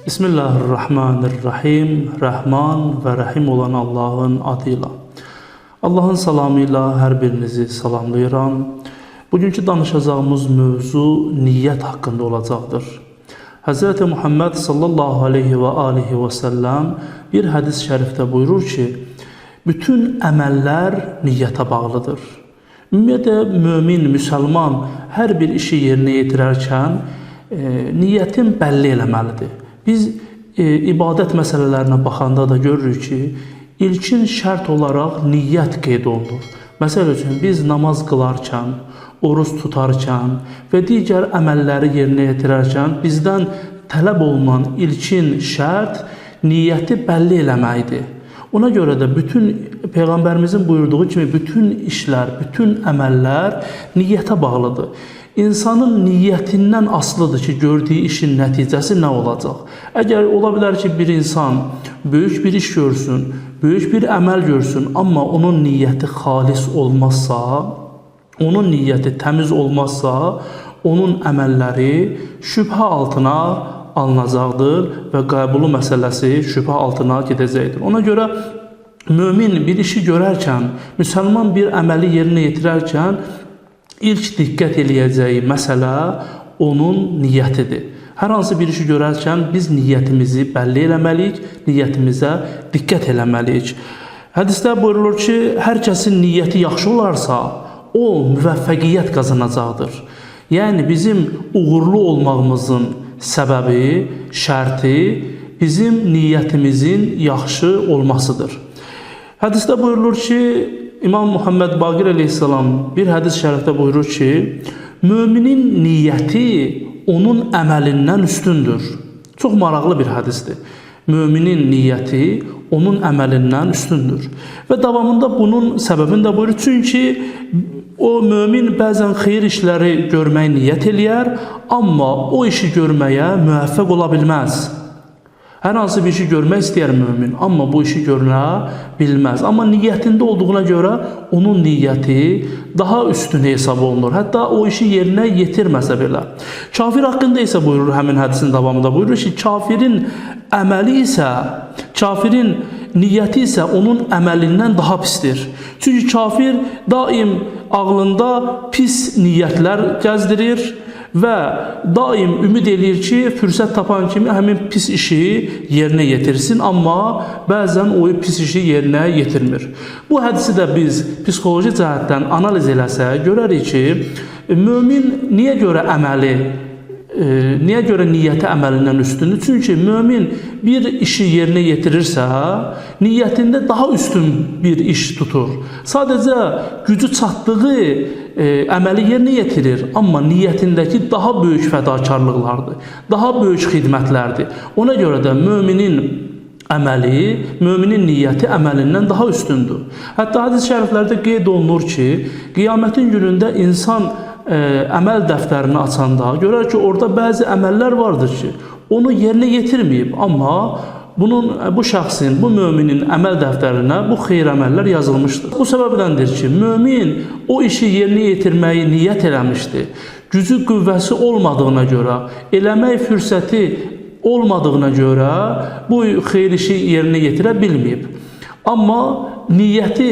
Bismillahirrahmanirrahim. Rahman ve Rahim olan Allah'ın adıyla. Allah'ın salamıyla hər birinizi salamlayıram. Bugünkü danışacağımız mövzu niyyət haqqında olacaqdır. Hz. Muhammed sallallahu aleyhi ve aleyhi ve sellem bir hadis-i şərifdə buyurur ki, bütün əməllər niyyətə bağlıdır. Ümumiyyətlə, mümin, müsəlman hər bir işi yerinə yetirərkən niyyətin bəlli eləməlidir. Biz ibadət məsələlərinə baxanda da görürük ki, ilkin şərt olaraq niyyət qeyd olunur. Məsəl üçün, biz namaz qılarkən, oruç tutarkən və digər əməlləri yerinə yetirərkən bizdən tələb olunan ilkin şərt niyyəti bəlli eləməkdir. Ona görə də bütün Peyğəmbərimizin buyurduğu kimi bütün işlər, bütün əməllər niyyətə bağlıdır. İnsanın niyyətindən asılıdır ki, gördüyü işin nəticəsi nə olacaq? Əgər ola bilər ki, bir insan böyük bir iş görsün, böyük bir əməl görsün, amma onun niyyəti xalis olmazsa, onun niyyəti təmiz olmazsa, onun əməlləri şübhə altına alınacaqdır və qəbulu məsələsi şübhə altına gedəcəkdir. Ona görə mömin bir işi görərkən, müsəlman bir əməli yerinə yetirərkən ilk diqqət eləyəcəyi məsələ onun niyyətidir. Hər hansı bir işi görərkən biz niyyətimizi bəlli eləməliyik, niyyətimizə diqqət eləməliyik. Hədisdə buyurulur ki, hər kəsin niyyəti yaxşı olarsa, o müvəffəqiyyət qazanacaqdır. Yəni, bizim uğurlu olmağımızın səbəbi, şərti bizim niyyətimizin yaxşı olmasıdır. Hədisdə buyurulur ki, İmam Muhammed Baqir aleyhissalam bir hədis-i şərifdə buyurur ki, müminin niyyəti onun əməlindən üstündür. Çox maraqlı bir hədisdir. Müminin niyyəti onun əməlindən üstündür. Və davamında bunun səbəbini də buyurur. Çünki o mömin bəzən xeyir işləri görməyə niyyət eləyər, amma o işi görməyə müvəffəq ola bilməz. Hər hansı bir işi görmək istəyər mömin, amma bu işi görünə bilməz. Amma niyyətində olduğuna görə onun niyyəti daha üstün hesab olunur. Hətta o işi yerinə yetirməsə belə. Kafir haqqında isə buyurur, həmin hədisin davamında buyurur ki, kafirin əməli isə, kafirin niyyəti isə onun əməlindən daha pisdir. Çünki kafir daim ağlında pis niyyətlər gəzdirir və daim ümid eləyir ki, fürsət tapan kimi həmin pis işi yerinə yetirsin, amma bəzən o pis işi yerinə yetirmir. Bu hədisi də biz psixoloji cəhətdən analiz eləsək, görərik ki, mömin niyə görə əməli, niyə görə niyyəti əməlindən üstündür? Çünki mömin bir işi yerinə yetirirsə, niyyətində daha üstün bir iş tutur. Sadəcə gücü çatdığı əməli yerinə yetirir, amma niyyətindəki daha böyük fədakarlıqlardır, daha böyük xidmətlərdir. Ona görə də möminin əməli, möminin niyyəti əməlindən daha üstündür. Hətta hədis-i şəriflərdə qeyd olunur ki, qiyamətin günündə insan əməl dəftərini açanda görər ki, orada bəzi əməllər vardır ki, onu yerinə yetirməyib, amma bu şəxsin, bu möminin əməl dəftərinə bu xeyir əməllər yazılmışdır. Bu səbəbdəndir ki, mömin o işi yerinə yetirməyi niyyət eləmişdir. Gücü, qüvvəsi olmadığına görə, eləmək fürsəti olmadığına görə bu xeyir işi yerinə yetirə bilməyib. Amma niyyəti,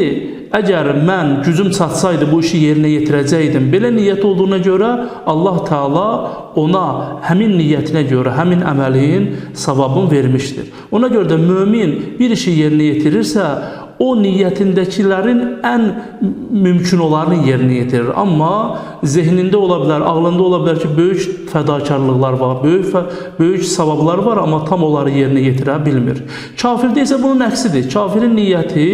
əgər mən gücüm çatsaydı bu işi yerinə yetirəcəkdim, belə niyyət olduğuna görə Allah Teala ona həmin niyyətinə görə, həmin əməlin savabını vermişdir. Ona görə də mömin bir işi yerinə yetirirsə, o niyyətindəkilərin ən mümkün olanı yerinə yetirir. Amma zehnində ola bilər, ağlında ola bilər ki, böyük fədakarlıqlar var, böyük savablar var, amma tam onları yerinə yetirə bilmir. Kafirdə isə bunun əksidir. Kafirin niyyəti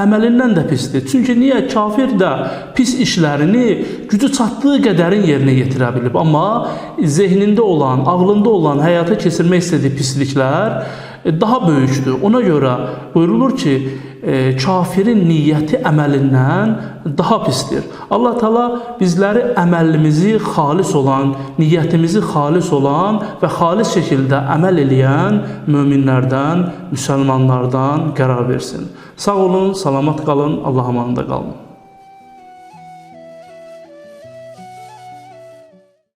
əməlindən də pisdir. Çünki niyə? Kafir də pis işlərini gücü çatdığı qədərin yerinə yetirə bilib. Amma zehnində olan, ağlında olan, həyata keçirmək istədiyi pisliklər daha böyükdür. Ona görə buyurulur ki, kafirin niyyəti əməlindən daha pisdir. Allah Teala bizləri əməlimizi xalis olan, niyyətimizi xalis olan və xalis şəkildə əməl eləyən möminlərdən, müsəlmanlardan qərar versin. Sağ olun, salamat qalın, Allah amanında qalın.